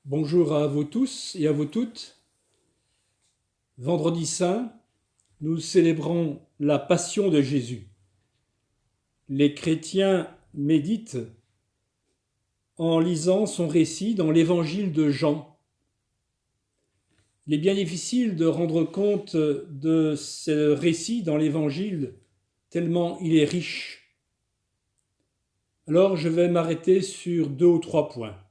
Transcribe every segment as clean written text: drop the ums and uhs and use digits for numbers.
Bonjour à vous tous et à vous toutes. Vendredi saint, nous célébrons la Passion de Jésus. Les chrétiens méditent en lisant son récit dans l'Évangile de Jean. Il est bien difficile de rendre compte de ce récit dans l'Évangile tellement il est riche. Alors je vais m'arrêter sur 2 ou 3 points.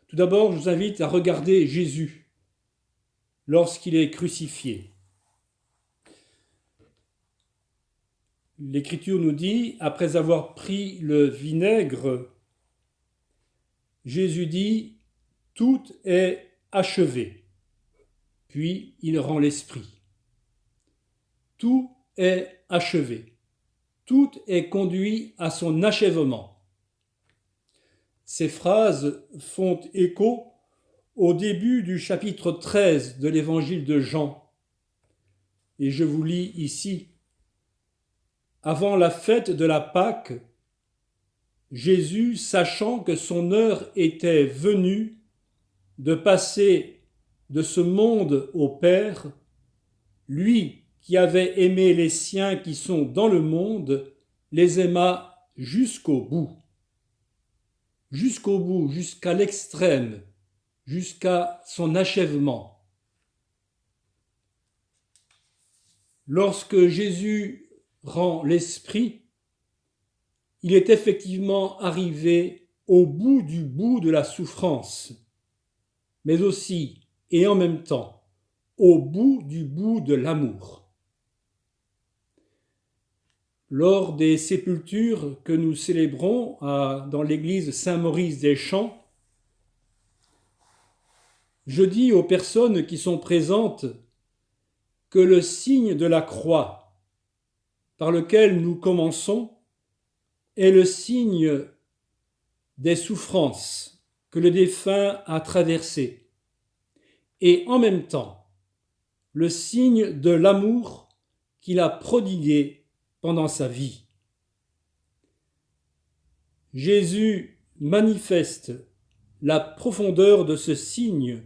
Tout d'abord, je vous invite à regarder Jésus lorsqu'il est crucifié. L'Écriture nous dit, après avoir pris le vinaigre, Jésus dit « Tout est achevé ». Puis il rend l'esprit. Tout est achevé. Tout est conduit à son achèvement. Ces phrases font écho au début du chapitre 13 de l'Évangile de Jean. Et je vous lis ici. Avant la fête de la Pâque, Jésus, sachant que son heure était venue de passer de ce monde au Père, lui qui avait aimé les siens qui sont dans le monde, les aima jusqu'au bout, jusqu'à l'extrême, jusqu'à son achèvement. Lorsque Jésus rend l'esprit, il est effectivement arrivé au bout de la souffrance, mais aussi et en même temps au bout de l'amour. Lors des sépultures que nous célébrons dans l'église Saint-Maurice des Champs, je dis aux personnes qui sont présentes que le signe de la croix par lequel nous commençons est le signe des souffrances que le défunt a traversées et en même temps le signe de l'amour qu'il a prodigué pendant sa vie. Jésus manifeste la profondeur de ce signe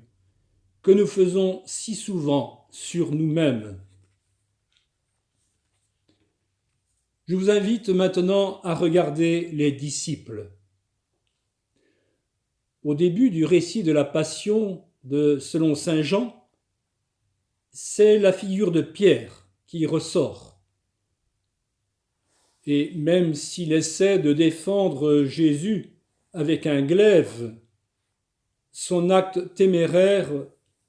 que nous faisons si souvent sur nous-mêmes. Je vous invite maintenant à regarder les disciples. Au début du récit de la Passion selon saint Jean, c'est la figure de Pierre qui ressort. Et même s'il essaie de défendre Jésus avec un glaive, son acte téméraire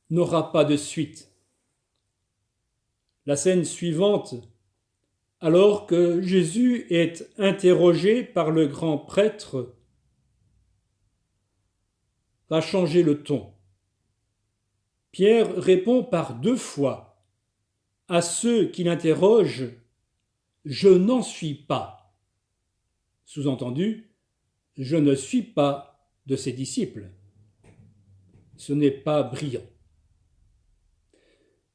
n'aura pas de suite. La scène suivante, alors que Jésus est interrogé par le grand prêtre, va changer le ton. Pierre répond par 2 fois à ceux qui l'interrogent « Je n'en suis pas ». Sous-entendu, je ne suis pas de ses disciples. Ce n'est pas brillant.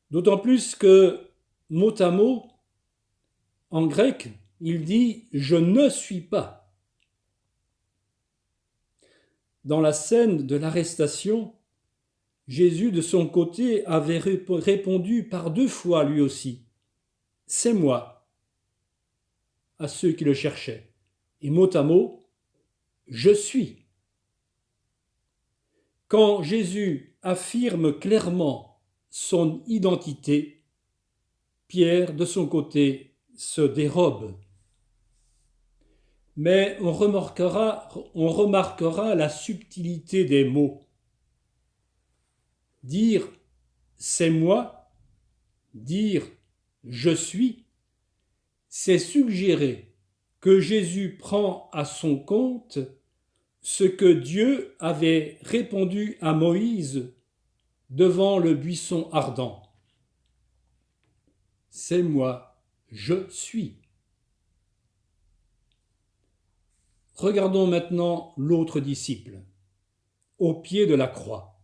D'autant plus que, mot à mot, en grec, il dit « je ne suis pas ». Dans la scène de l'arrestation, Jésus, de son côté, avait répondu par 2 fois lui aussi « c'est moi » à ceux qui le cherchaient. Et mot à mot, « je suis ». Quand Jésus affirme clairement son identité, Pierre, de son côté, se dérobe. Mais on remarquera la subtilité des mots. Dire « c'est moi », dire « je suis », c'est suggérer que Jésus prend à son compte ce que Dieu avait répondu à Moïse devant le buisson ardent. C'est moi, je suis. Regardons maintenant l'autre disciple, au pied de la croix.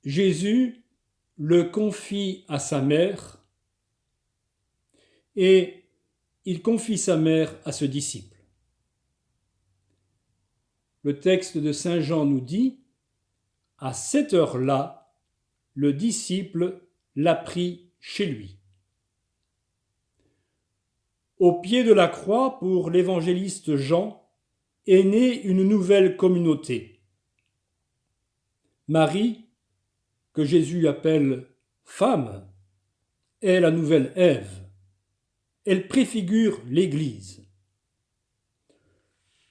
Jésus le confie à sa mère et il confie sa mère à ce disciple. le texte de Saint Jean nous dit « À cette heure-là, le disciple l'a pris chez lui ». Au pied de la croix, pour l'évangéliste Jean, est née une nouvelle communauté. Marie, que Jésus appelle femme, est la nouvelle Ève. Elle préfigure l'Église.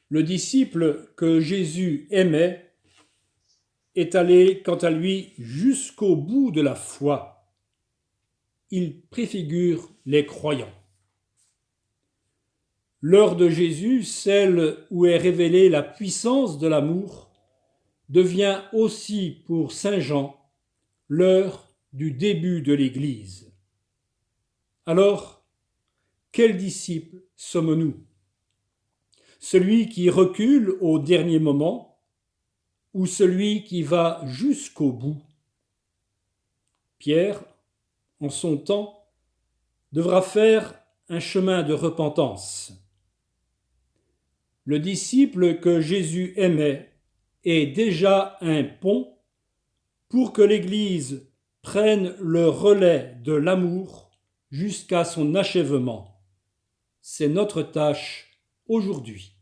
Le disciple que Jésus aimait est allé, quant à lui, jusqu'au bout de la foi. Il préfigure les croyants. L'heure de Jésus, celle où est révélée la puissance de l'amour, devient aussi pour Saint Jean l'heure du début de l'Église. Alors, quel disciple sommes-nous ? Celui qui recule au dernier moment ou celui qui va jusqu'au bout ? Pierre, en son temps, devra faire un chemin de repentance. Le disciple que Jésus aimait est déjà un pont pour que l'Église prenne le relais de l'amour jusqu'à son achèvement. C'est notre tâche aujourd'hui.